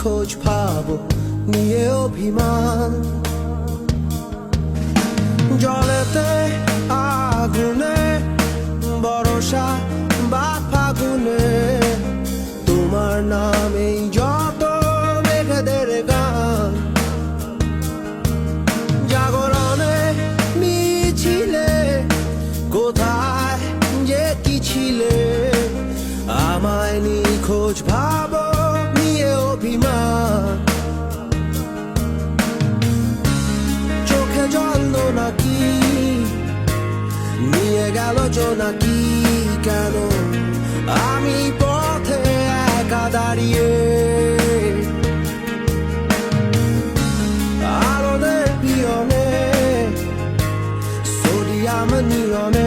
খোঁজ পাবো নিয়ে অভিমান জলেতে আগুনে বর্ষা বা ফাগুনে তোমার নামেই যত মেঘেদের গান জাগরণে মিছিলে কোথায় যে কি ছিলে আমায় নিখোঁজ ভাবো নিয়ে অভিমান চোখে জল নাকি নিয়ে গেল জোনাকি কেন আমি পথে একা দাঁড়িয়ে আলোদের পিয়নে সোডিয়াম নিয়নে